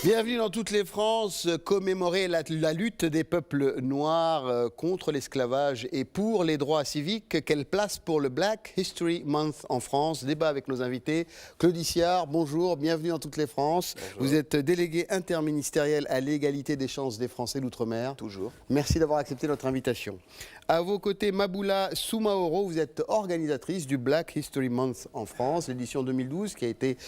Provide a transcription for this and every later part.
Bienvenue dans toutes les France, commémorer la lutte des peuples noirs contre l'esclavage et pour les droits civiques. Quelle place pour le Black History Month en France? Débat avec nos invités. Claude Issiard, bonjour, bienvenue dans toutes les France. Bonjour. Vous êtes délégué interministériel à l'égalité des chances des Français d'outre-mer. Toujours. Merci d'avoir accepté notre invitation. À vos côtés, Maboula Soumaoro, vous êtes organisatrice du Black History Month en France, l'édition 2012 qui a été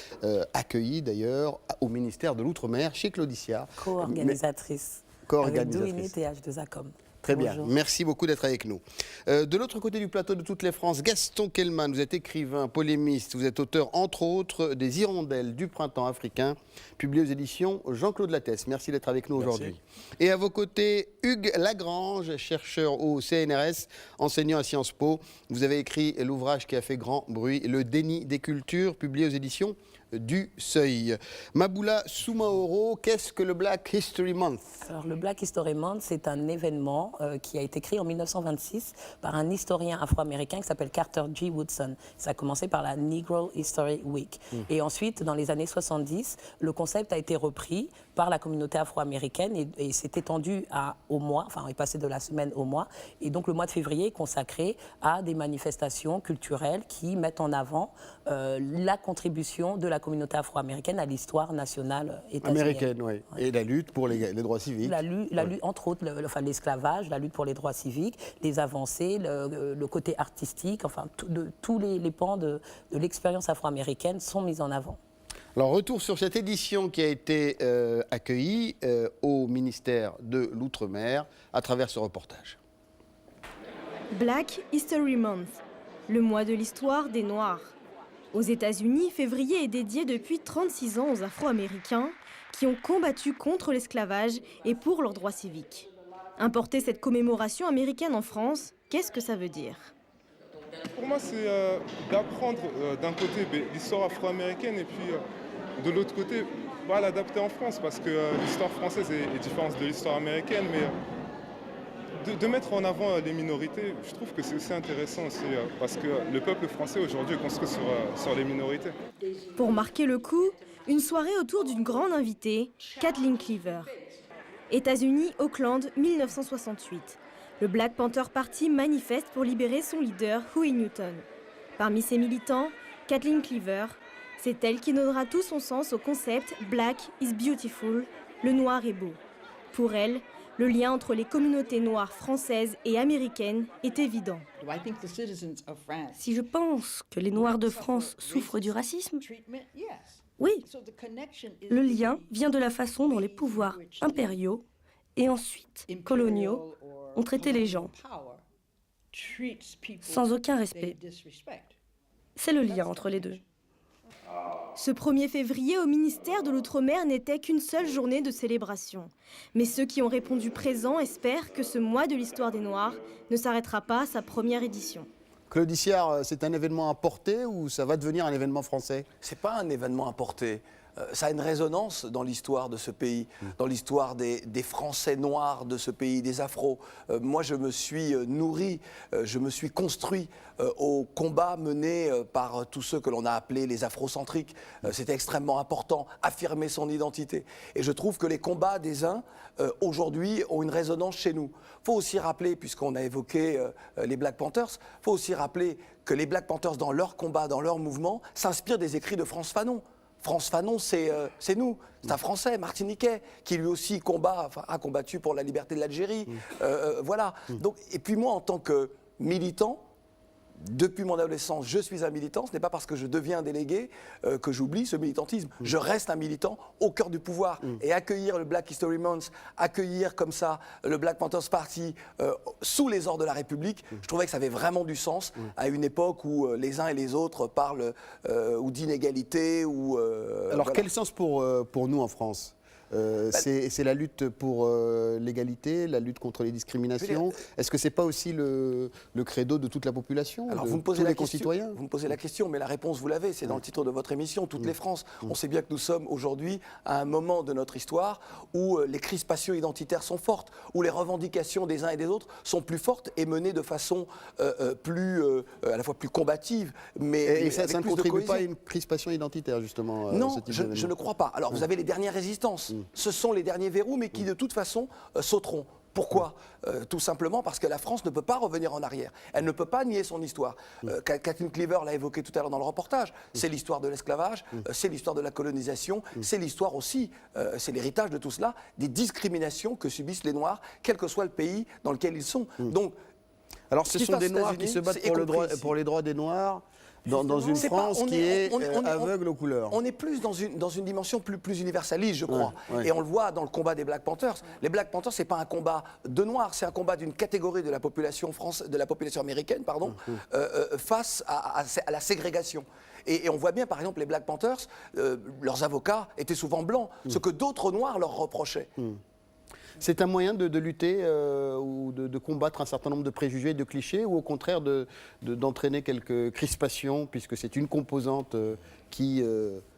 accueillie d'ailleurs au ministère de l'Outre-mer chez Claude Issiard. Co-organisatrice. Avec Douinit et H2ACOM. Très bien, Bonjour. merci beaucoup d'être avec nous. De l'autre côté du plateau de toutes les France, Gaston Kellman, vous êtes écrivain, polémiste, vous êtes auteur entre autres des Hirondelles du printemps africain, publié aux éditions Jean-Claude Lattès. Merci d'être avec nous aujourd'hui. Et à vos côtés, Hugues Lagrange, chercheur au CNRS, enseignant à Sciences Po. Vous avez écrit l'ouvrage qui a fait grand bruit, Le déni des cultures, publié aux éditions du Seuil. Maboula Soumaoro, qu'est-ce que le Black History Month? Alors, le Black History Month, c'est un événement qui a été créé en 1926 par un historien afro-américain qui s'appelle Carter G. Woodson. Ça a commencé par la Negro History Week. Et ensuite, dans les années 70, le concept a été repris par la communauté afro-américaine et s'est étendu au mois, enfin, est passé de la semaine au mois. Et donc, le mois de février est consacré à des manifestations culturelles qui mettent en avant la contribution de la communauté afro-américaine à l'histoire nationale états-unienne. Américaine, oui. Ouais. Et la lutte pour les droits civiques. La lutte, entre autres, l'esclavage, la lutte pour les droits civiques, les avancées, le côté artistique, enfin, tous les pans de l'expérience afro-américaine sont mis en avant. Alors, retour sur cette édition qui a été accueillie au ministère de l'Outre-mer à travers ce reportage. Black History Month, le mois de l'histoire des Noirs. Aux États-Unis, février est dédié depuis 36 ans aux Afro-Américains qui ont combattu contre l'esclavage et pour leurs droits civiques. Importer cette commémoration américaine en France, qu'est-ce que ça veut dire? Pour moi, c'est d'apprendre d'un côté l'histoire afro-américaine et puis de l'autre côté, l'adapter en France parce que l'histoire française est différente de l'histoire américaine, mais de mettre en avant les minorités, je trouve que c'est aussi intéressant aussi, parce que le peuple français aujourd'hui est construit sur les minorités. Pour marquer le coup, une soirée autour d'une grande invitée, Kathleen Cleaver. États-Unis, Auckland, 1968. Le Black Panther Party manifeste pour libérer son leader, Huey Newton. Parmi ses militants, Kathleen Cleaver, c'est elle qui donnera tout son sens au concept « Black is beautiful », le noir est beau. Pour elle, le lien entre les communautés noires françaises et américaines est évident. Si je pense que les Noirs de France souffrent du racisme, oui. Le lien vient de la façon dont les pouvoirs impériaux et ensuite coloniaux ont traité les gens, sans aucun respect. C'est le lien entre les deux. Ce 1er février au ministère de l'Outre-mer n'était qu'une seule journée de célébration. Mais ceux qui ont répondu présent espèrent que ce mois de l'histoire des Noirs ne s'arrêtera pas à sa première édition. Claude Issiard, c'est un événement importé ou ça va devenir un événement français? C'est pas un événement importé. Ça a une résonance dans l'histoire de ce pays, dans l'histoire des Français noirs de ce pays, des Afros. Moi, je me suis nourri, je me suis construit au combat mené par tous ceux que l'on a appelés les afrocentriques. C'était extrêmement important, affirmer son identité. Et je trouve que les combats des uns, aujourd'hui, ont une résonance chez nous. Il faut aussi rappeler, puisqu'on a évoqué les Black Panthers, il faut aussi rappeler que les Black Panthers, dans leur combat, dans leur mouvement, s'inspirent des écrits de Frantz Fanon. Frantz Fanon, c'est nous, c'est un Français, martiniquais, qui lui aussi a combattu pour la liberté de l'Algérie. Voilà. Donc, et puis moi, en tant que militant, depuis mon adolescence, je suis un militant. Ce n'est pas parce que je deviens un délégué que j'oublie ce militantisme. Je reste un militant au cœur du pouvoir. Et accueillir le Black History Month, accueillir comme ça le Black Panthers Party sous les ordres de la République, je trouvais que ça avait vraiment du sens à une époque où les uns et les autres parlent ou d'inégalité. Alors voilà. Quel sens pour nous en France? C'est la lutte pour l'égalité, la lutte contre les discriminations. Est-ce que c'est pas aussi le credo de toute la population? Alors, vous me posez la question, mais la réponse, vous l'avez, c'est dans le titre de votre émission, Toutes les France. On sait bien que nous sommes aujourd'hui à un moment de notre histoire où les crispations identitaires sont fortes, où les revendications des uns et des autres sont plus fortes et menées de façon à la fois plus combative, mais et ça ne contribue pas à une crispation identitaire, justement? Non, je ne crois pas. Alors, vous avez les dernières résistances. Ce sont les derniers verrous, mais qui de toute façon sauteront. Pourquoi ? Tout simplement parce que la France ne peut pas revenir en arrière. Elle ne peut pas nier son histoire. Kathleen Cleaver l'a évoqué tout à l'heure dans le reportage. C'est l'histoire de l'esclavage, c'est l'histoire de la colonisation, c'est l'histoire aussi, c'est l'héritage de tout cela, des discriminations que subissent les Noirs, quel que soit le pays dans lequel ils sont. Donc, alors ce sont des Noirs qui se battent pour les droits des Noirs dans une France qui est aveugle aux couleurs. On est plus dans une dimension plus universaliste, je crois. Et on le voit dans le combat des Black Panthers. Les Black Panthers, ce n'est pas un combat de Noirs, c'est un combat d'une catégorie de la population américaine, face à la ségrégation. Et on voit bien, par exemple, les Black Panthers, leurs avocats étaient souvent blancs, ce que d'autres Noirs leur reprochaient. C'est un moyen de lutter ou de combattre un certain nombre de préjugés, de clichés, ou au contraire d'entraîner quelques crispations, puisque c'est une composante qui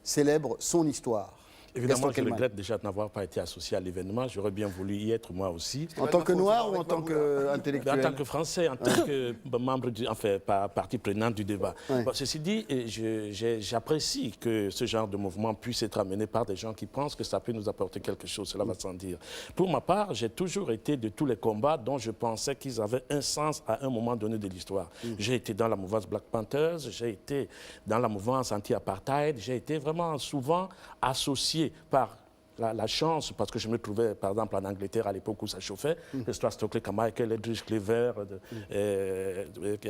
célèbre son histoire. Évidemment, je regrette déjà de n'avoir pas été associé à l'événement. J'aurais bien voulu y être moi aussi. En tant que Noir ou en tant qu'intellectuel ? En tant que Français, en tant que membre, partie prenante du débat. Bon, ceci dit, j'apprécie que ce genre de mouvement puisse être amené par des gens qui pensent que ça peut nous apporter quelque chose. Cela va sans dire. Pour ma part, j'ai toujours été de tous les combats dont je pensais qu'ils avaient un sens à un moment donné de l'histoire. J'ai été dans la mouvance Black Panthers, j'ai été dans la mouvance anti-apartheid, j'ai été vraiment souvent associé par la chance, parce que je me trouvais par exemple en Angleterre à l'époque où ça chauffait, que ce soit Stokely Carmichael, Eldridge Cleaver,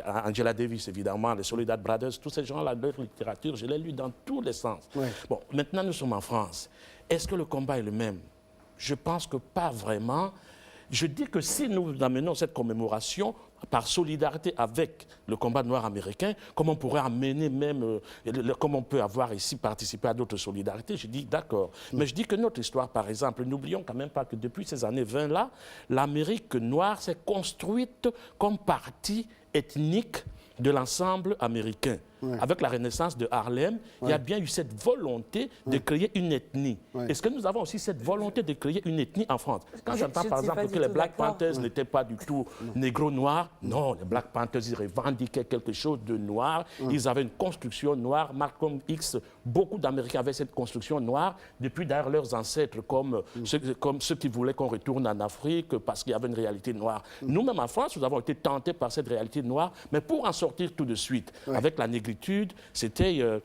Angela Davis évidemment, les Soledad Brothers, tous ces gens-là, leur littérature, je l'ai lu dans tous les sens. Bon, maintenant nous sommes en France. Est-ce que le combat est le même? Je pense que pas vraiment. Je dis que si nous amenons cette commémoration par solidarité avec le combat noir américain, comme on pourrait amener même, comme on peut avoir ici participé à d'autres solidarités, je dis d'accord. Mais je dis que notre histoire, par exemple, n'oublions quand même pas que depuis ces années 20-là, l'Amérique noire s'est construite comme partie ethnique de l'ensemble américain. Avec la Renaissance de Harlem, il y a bien eu cette volonté de créer une ethnie. Est-ce que nous avons aussi cette volonté de créer une ethnie en France? Quand j'entends par exemple que les Black Panthers n'étaient pas du tout négro-noirs, non, les Black Panthers, ils revendiquaient quelque chose de noir, ils avaient une construction noire. Malcolm X, beaucoup d'Américains avaient cette construction noire, depuis d'ailleurs leurs ancêtres, comme ceux qui voulaient qu'on retourne en Afrique parce qu'il y avait une réalité noire. Nous-mêmes en France, nous avons été tentés par cette réalité noire, mais pour en sortir tout de suite, avec la négritude, c'était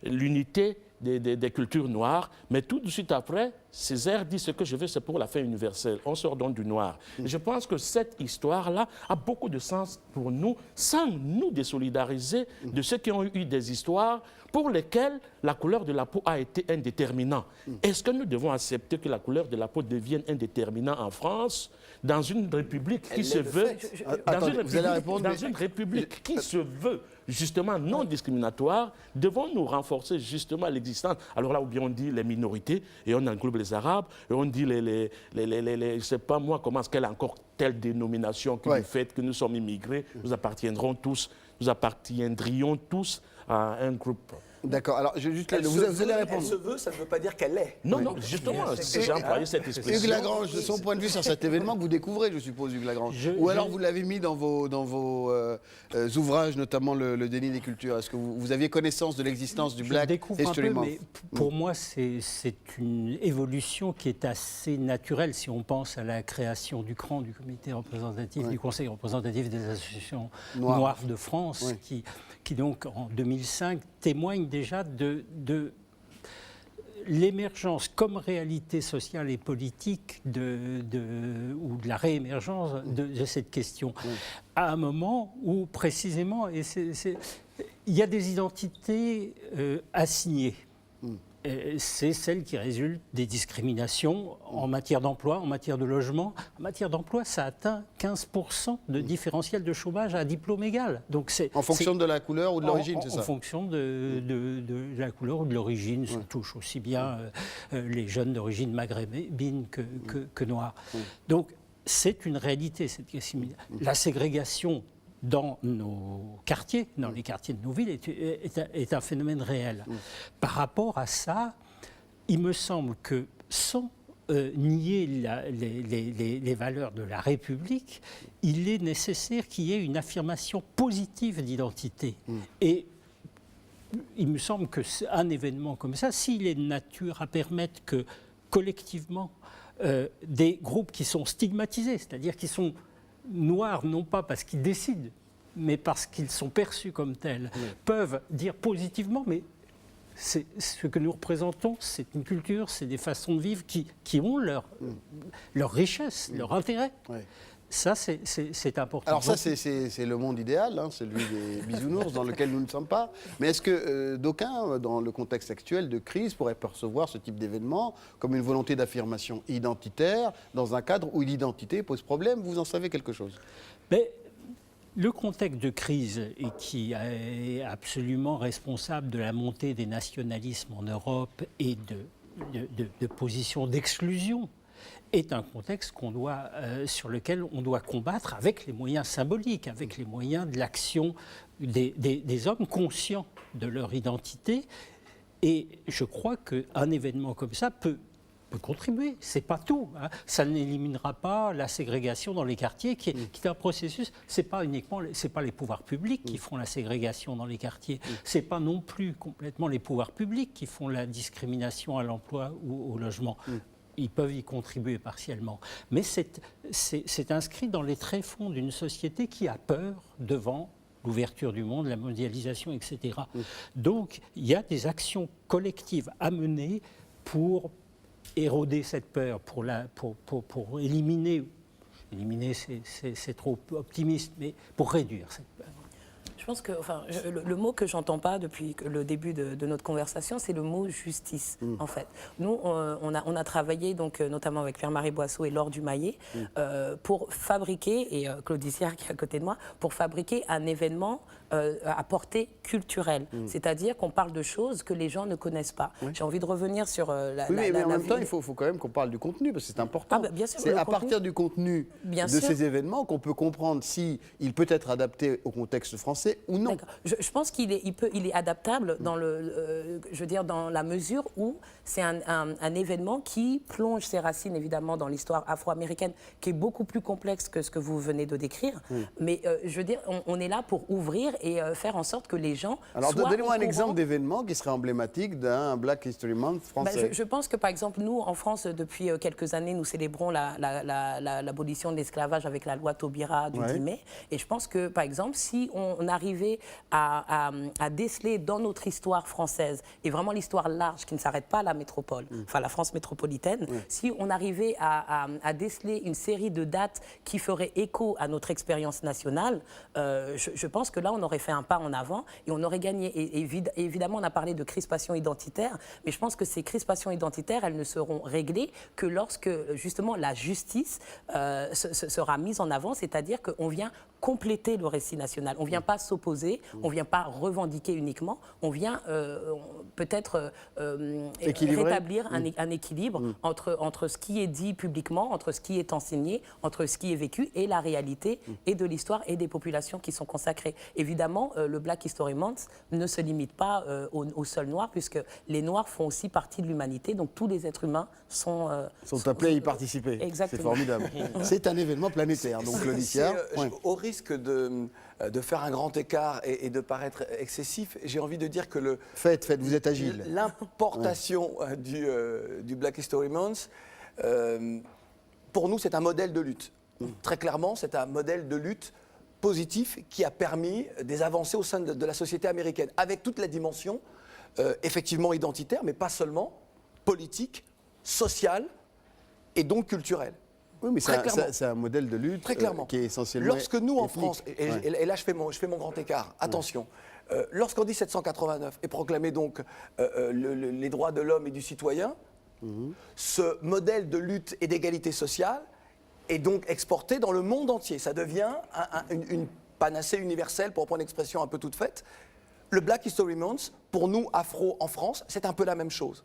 l'unité des cultures noires. Mais tout de suite après, Césaire dit ce que je veux, c'est pour la fin universelle. On sort donc du noir. Et je pense que cette histoire-là a beaucoup de sens pour nous, sans nous désolidariser de ceux qui ont eu des histoires pour lesquelles la couleur de la peau a été un déterminant. Est-ce que nous devons accepter que la couleur de la peau devienne un déterminant en France, dans une république qui se veut, dans une république qui se veut justement non discriminatoire? Devons-nous renforcer justement l'existence? Alors là où bien on dit les minorités, et on englobe les Arabes, et on dit je ne sais pas moi comment est-ce qu'elle a encore telle dénomination que du fait que nous sommes immigrés, nous appartiendrions tous, nous appartiendrions tous à un groupe. D'accord, alors juste là, vous allez répondre. Elle se veut, ça ne veut pas dire qu'elle l'est. Non, non, justement, j'ai employé cette expression. Hugues Lagrange, de son point de vue sur cet événement que vous découvrez, je suppose, Hugues Lagrange. Ou alors vous l'avez mis dans vos ouvrages, notamment le déni des cultures. Est-ce que vous aviez connaissance de l'existence du Black History Month? Mais pour moi, c'est une évolution qui est assez naturelle si on pense à la création du CRAN, du comité représentatif, du Conseil représentatif des associations noires de France, qui donc en 2005 témoigne déjà de l'émergence comme réalité sociale et politique ou de la réémergence de cette question. À un moment où précisément, il y a des identités assignées. C'est celle qui résulte des discriminations en matière d'emploi, en matière de logement. En matière d'emploi, ça atteint 15% de différentiel de chômage à diplôme égal. Donc en fonction de la couleur ou de l'origine, c'est ça? En fonction de la couleur ou de l'origine. Ça touche aussi bien les jeunes d'origine maghrébine que noire. Donc c'est une réalité, cette la ségrégation dans nos quartiers, dans les quartiers de nos villes, est un phénomène réel. Par rapport à ça, il me semble que sans nier les valeurs de la République, il est nécessaire qu'il y ait une affirmation positive d'identité. Et il me semble qu'un événement comme ça, s'il est de nature à permettre que collectivement, des groupes qui sont stigmatisés, c'est-à-dire qui sont noirs, non pas parce qu'ils décident, mais parce qu'ils sont perçus comme tels, peuvent dire positivement, mais ce que nous représentons, c'est une culture, c'est des façons de vivre qui ont leur richesse, leur intérêt. Ça, c'est important. Alors ça, c'est le monde idéal, hein, celui des bisounours dans lequel nous ne sommes pas. Mais est-ce que d'aucuns, dans le contexte actuel de crise, pourraient percevoir ce type d'événement comme une volonté d'affirmation identitaire dans un cadre où l'identité pose problème? Vous en savez quelque chose? Mais le contexte de crise, et qui est absolument responsable de la montée des nationalismes en Europe et de positions d'exclusion, est un contexte sur lequel on doit combattre avec les moyens symboliques, avec les moyens de l'action des hommes conscients de leur identité. Et je crois qu'un événement comme ça peut contribuer. Ce n'est pas tout, hein. Ça n'éliminera pas la ségrégation dans les quartiers, qui est un processus. Ce n'est pas les pouvoirs publics qui font la ségrégation dans les quartiers. Ce n'est pas non plus complètement les pouvoirs publics qui font la discrimination à l'emploi ou au logement. Ils peuvent y contribuer partiellement. Mais c'est inscrit dans les tréfonds d'une société qui a peur devant l'ouverture du monde, la mondialisation, etc. Donc, il y a des actions collectives à mener pour éroder cette peur, pour éliminer, c'est trop optimiste, mais pour réduire cette peur. Je pense que le mot que j'entends pas depuis le début de notre conversation, c'est le mot justice, en fait. Nous, on a travaillé donc, notamment avec Pierre-Marie Boisseau et Laure Dumayet pour fabriquer, et Claude Dissière qui est à côté de moi, pour fabriquer un événement à portée culturelle. C'est-à-dire qu'on parle de choses que les gens ne connaissent pas. J'ai envie de revenir sur mais en même temps, il faut quand même qu'on parle du contenu, parce que c'est important. Bien sûr, c'est à partir du contenu de ces événements qu'on peut comprendre s'il peut être adapté au contexte français ou non. Je pense qu'il est adaptable dans dans la mesure où c'est un événement qui plonge ses racines évidemment dans l'histoire afro-américaine, qui est beaucoup plus complexe que ce que vous venez de décrire. Mais je veux dire, on est là pour ouvrir et faire en sorte que les gens Alors soient donnez-moi un exemple d'événement qui serait emblématique d'un Black History Month français. Je pense que par exemple nous en France depuis quelques années nous célébrons l'abolition de l'esclavage avec la loi Taubira du 10 mai, et je pense que par exemple si on arrivait à déceler dans notre histoire française, et vraiment l'histoire large qui ne s'arrête pas à la métropole, enfin la France métropolitaine, si on arrivait à déceler une série de dates qui feraient écho à notre expérience nationale, je pense que là on aurait fait un pas en avant et on aurait gagné. Et évidemment on a parlé de crispation identitaire, mais je pense que ces crispations identitaires, elles ne seront réglées que lorsque justement la justice sera mise en avant, c'est-à-dire qu'on vient compléter le récit national. On ne vient pas s'opposer, on ne vient pas revendiquer uniquement, on vient peut-être rétablir un équilibre entre ce qui est dit publiquement, entre ce qui est enseigné, entre ce qui est vécu et la réalité et de l'histoire et des populations qui sont consacrées. Évidemment, le Black History Month ne se limite pas aux seuls Noirs, puisque les Noirs font aussi partie de l'humanité, donc tous les êtres humains sont appelés à y participer. Exactement. C'est formidable. C'est un événement planétaire, donc le Dissière. Au risque de faire un grand écart et de paraître excessif, j'ai envie de dire que Faites, vous êtes agile. L'importation du Black History Month, pour nous, c'est un modèle de lutte. Très clairement, c'est un modèle de lutte positif qui a permis des avancées au sein de la société américaine, avec toute la dimension effectivement identitaire, mais pas seulement, politique, sociale et donc culturelle. Oui, mais c'est un modèle de lutte qui est essentiellement Lorsque nous, en ethnique. France, et là je fais mon grand écart, attention, lorsqu'en 1789 est proclamé donc les droits de l'homme et du citoyen, ce modèle de lutte et d'égalité sociale est donc exporté dans le monde entier. Ça devient une panacée universelle, pour reprendre une expression un peu toute faite. Le Black History Month, pour nous, afro en France, c'est un peu la même chose.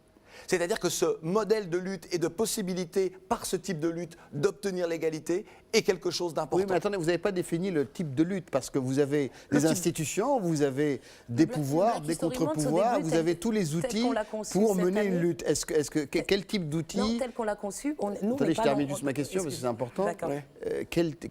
C'est-à-dire que ce modèle de lutte et de possibilité, par ce type de lutte, d'obtenir l'égalité est quelque chose d'important. Oui, mais attendez, vous n'avez pas défini le type de lutte, parce que vous avez des institutions, vous avez des pouvoirs, des contre-pouvoirs, vous avez tous les outils pour mener une lutte. Quel type d'outils? Tel qu'on l'a conçu, Attendez, je termine juste ma question, parce que c'est important.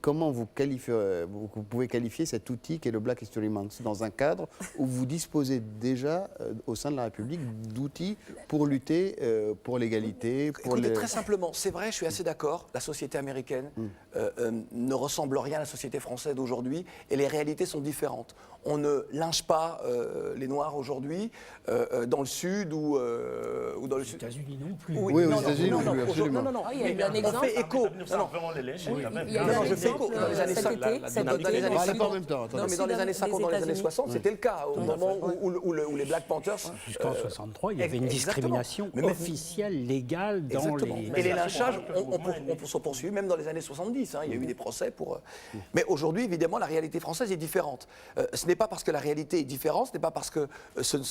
Comment vous pouvez qualifier cet outil qu'est le Black History Month dans un cadre où vous disposez déjà, au sein de la République, d'outils pour lutter pour l'égalité? Écoutez, très simplement, c'est vrai, je suis assez d'accord, la société américaine ne ressemble rien à la société française d'aujourd'hui et les réalités sont différentes. On ne lynche pas les Noirs aujourd'hui dans le Sud ou dans le Sud. Aux États-Unis non plus. Oui, aux États-Unis non plus, absolument. Non, il y a eu un exemple. On fait écho. Il y a eu un exemple cet été. Pas en même temps. Non, mais dans les années 50, dans les années 60, c'était le cas. Au moment où les Black Panthers... Jusqu'en 63, il y avait une discrimination officielle, légale dans les... Et les lynchages, on se poursuit même dans les années 70. Il y a eu des procès pour... Mais aujourd'hui, évidemment, la réalité française est différente. Ce n'est pas parce que la réalité est différente, ce n'est pas parce que ce ne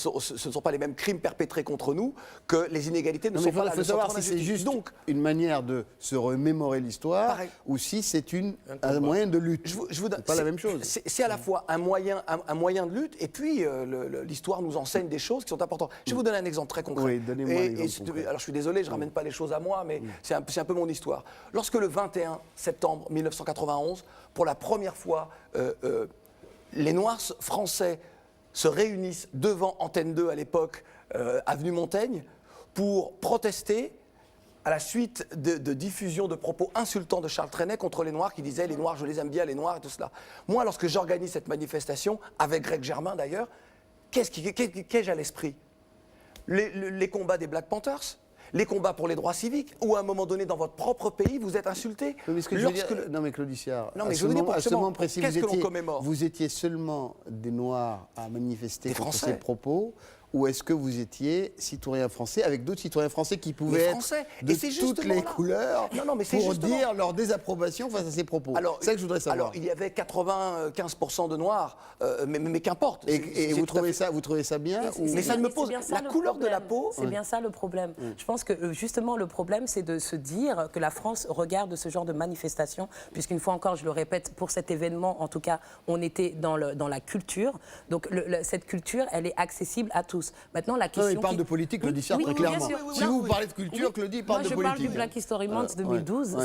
sont pas les mêmes crimes perpétrés contre nous que les inégalités ne sont pas là. Il faut savoir si c'est juste une manière de se remémorer l'histoire ou si c'est un moyen de lutte. C'est pas la même chose. C'est à la fois un moyen de lutte et puis l'histoire nous enseigne des choses qui sont importantes. Je vais vous donner un exemple très concret. Oui, donnez-moi un exemple concret. Alors je suis désolé, je ne ramène pas les choses à moi, mais c'est un peu mon histoire. Lorsque le 21 septembre 1991, pour la première fois, les Noirs français se réunissent devant Antenne 2 à l'époque, avenue Montaigne, pour protester à la suite de diffusion de propos insultants de Charles Trenet contre les Noirs qui disaient « les Noirs, je les aime bien, les Noirs » et tout cela. Moi, lorsque j'organise cette manifestation, avec Greg Germain d'ailleurs, qu'ai-je à l'esprit? Les combats des Black Panthers, les combats pour les droits civiques, ou à un moment donné dans votre propre pays, vous êtes insulté. Non mais Claude Issard, à ce moment précis, vous étiez seulement des Noirs à manifester contre ces propos, ou est-ce que vous étiez citoyen français avec d'autres citoyens français qui pouvaient être de toutes les couleurs pour dire leur désapprobation face à ces propos? C'est ça que je voudrais savoir. Alors, il y avait 95% de Noirs, mais qu'importe. Et vous trouvez ça bien? Mais ça ne me pose... La couleur de la peau... C'est bien ça le problème. Je pense que justement le problème, c'est de se dire que la France regarde ce genre de manifestation, puisqu'une fois encore, je le répète, pour cet événement, en tout cas, on était dans la culture. Donc cette culture, elle est accessible à tous. Maintenant, la question. Il parle de politique, Claude Issard, très clairement. Si vous parlez de culture, Claude parle de politique. Moi, je parle du Black History Month 2012.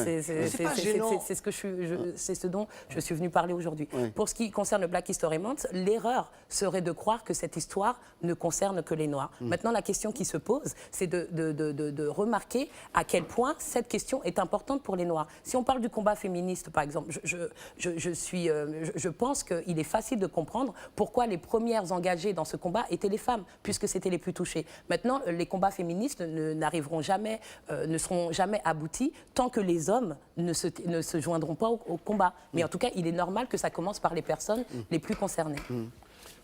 C'est ce dont je suis venu parler aujourd'hui. Pour ce qui concerne le Black History Month, l'erreur serait de croire que cette histoire ne concerne que les Noirs. Maintenant, la question qui se pose, c'est de remarquer à quel point cette question est importante pour les Noirs. Si on parle du combat féministe, par exemple, je pense qu'il est facile de comprendre pourquoi les premières engagées dans ce combat étaient les femmes, puisque c'était les plus touchés. Maintenant, les combats féministes n'arriveront jamais, ne seront jamais aboutis tant que les hommes ne se joindront pas au combat. Mais en tout cas, il est normal que ça commence par les personnes les plus concernées.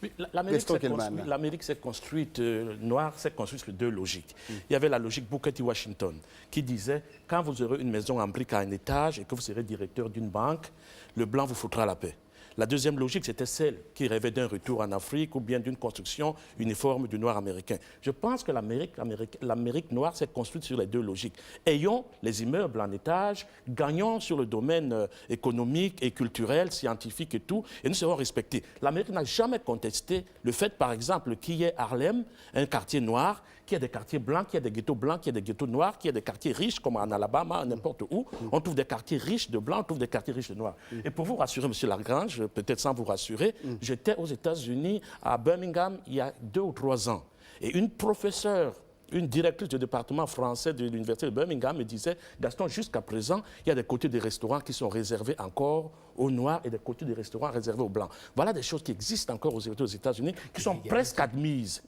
Oui, l'Amérique s'est construite, noire s'est construite sur deux logiques. Il y avait la logique Booker T. Washington qui disait quand vous aurez une maison en briques à un étage et que vous serez directeur d'une banque, le blanc vous foutra la paix. La deuxième logique, c'était celle qui rêvait d'un retour en Afrique ou bien d'une construction uniforme du noir américain. Je pense que l'Amérique noire s'est construite sur les deux logiques. Ayons les immeubles en étage, gagnons sur le domaine économique et culturel, scientifique et tout, et nous serons respectés. L'Amérique n'a jamais contesté le fait, par exemple, qu'il y ait Harlem, un quartier noir, qu'il y ait des quartiers blancs, qu'il y ait des ghettos blancs, qu'il y ait des ghettos noirs, qu'il y ait des quartiers riches, comme en Alabama, n'importe où. On trouve des quartiers riches de blancs, on trouve des quartiers riches de noirs. Et pour vous rassurer, M. Lagrange, peut-être sans vous rassurer, j'étais aux États-Unis, à Birmingham, il y a 2 ou 3 ans. Et une professeure, une directrice du département français de l'université de Birmingham me disait « Gaston, jusqu'à présent, il y a des côtés des restaurants qui sont réservés encore aux Noirs et des côtés des restaurants réservés aux Blancs. » Voilà des choses qui existent encore aux États-Unis, qui sont presque admises,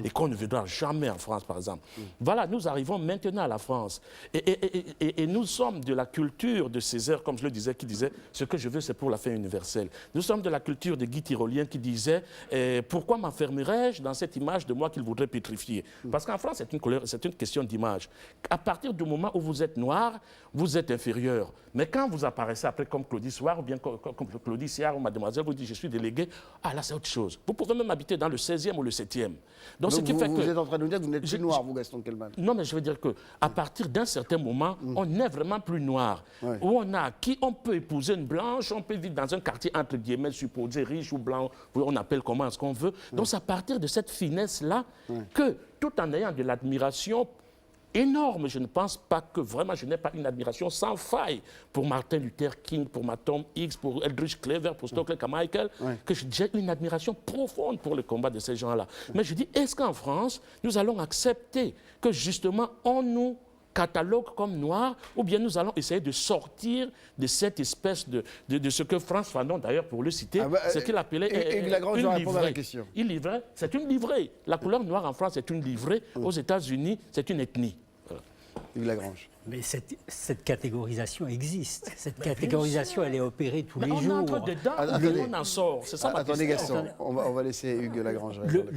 et qu'on ne verra jamais en France, par exemple. Voilà, nous arrivons maintenant à la France. Et nous sommes de la culture de Césaire, comme je le disais, qui disait « Ce que je veux, c'est pour la fin universelle ». Nous sommes de la culture de Guy Tyrolien qui disait « Pourquoi m'enfermerais-je dans cette image de moi qu'il voudrait pétrifier ?» Parce qu'en France, c'est une question d'image. À partir du moment où vous êtes noir, vous êtes inférieur. Mais quand vous apparaissez après comme comme Claudie Soir ou bien comme Claudie Siard ou mademoiselle vous dit je suis délégué, ah là c'est autre chose. Vous pouvez même habiter dans le 16e ou le 7e. Donc vous êtes en train de nous dire que vous n'êtes plus noir, vous, Gaston Kelman. Non, mais je veux dire qu'à partir d'un certain moment, on n'est vraiment plus noir. Ouais. Où on a qui on peut épouser une blanche, on peut vivre dans un quartier entre guillemets supposé riche ou blanc, on appelle comment ce qu'on veut. Donc c'est à partir de cette finesse-là que, tout en ayant de l'admiration énorme, je ne pense pas que vraiment je n'ai pas une admiration sans faille pour Martin Luther King, pour Malcolm X, pour Eldridge Cleaver, pour Stokely Carmichael, que j'ai une admiration profonde pour le combat de ces gens-là. Mais je dis, est-ce qu'en France, nous allons accepter que justement on nous catalogue comme noirs, ou bien nous allons essayer de sortir de cette espèce de ce que Frantz Fanon, d'ailleurs pour le citer, ce qu'il appelait Hugues Lagrange une va répondre à la livrée. question. Une livrée, c'est une livrée. La couleur noire en France, c'est une livrée. Aux États-Unis, c'est une ethnie. Voilà. Hugues Lagrange. Mais cette catégorisation existe. Cette catégorisation, elle est opérée tous les on jours. entre dedans, Attendez. on en sort. C'est ça ma Attendez, question. Gaston, on va laisser Hugues Lagrange Le répondre.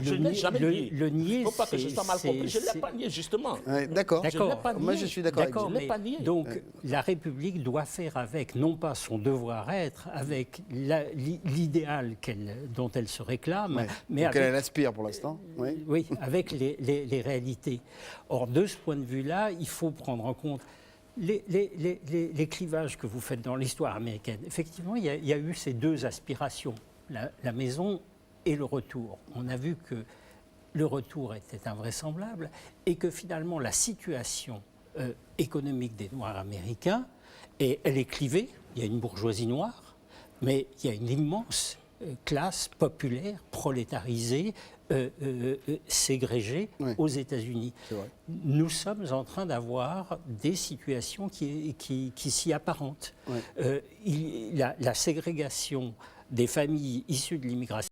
Je ne l'ai jamais nié. le nier, Il ne faut pas que je sois mal compris. Je ne l'ai c'est- pas nié, justement. Ouais, d'accord. Je ne l'ai pas nié. Moi, je suis d'accord avec D'accord, vous. Je l'ai mais pas nié. donc la République doit faire avec, non pas son devoir-être, avec l'idéal dont elle se réclame, Ouais. mais Auquel avec, elle aspire pour l'instant. Oui. oui, avec les réalités. Or, de ce point de vue-là, il faut prendre en compte les clivages que vous faites dans l'histoire américaine. Effectivement, il y a eu ces deux aspirations, la maison et le retour. On a vu que le retour était invraisemblable et que finalement la situation économique des Noirs américains, elle est clivée. Il y a une bourgeoisie noire, mais il y a une immense classe populaire, prolétarisée, ségrégée aux États-Unis. C'est vrai. Nous sommes en train d'avoir des situations qui s'y apparentent. Ouais. La ségrégation des familles issues de l'immigration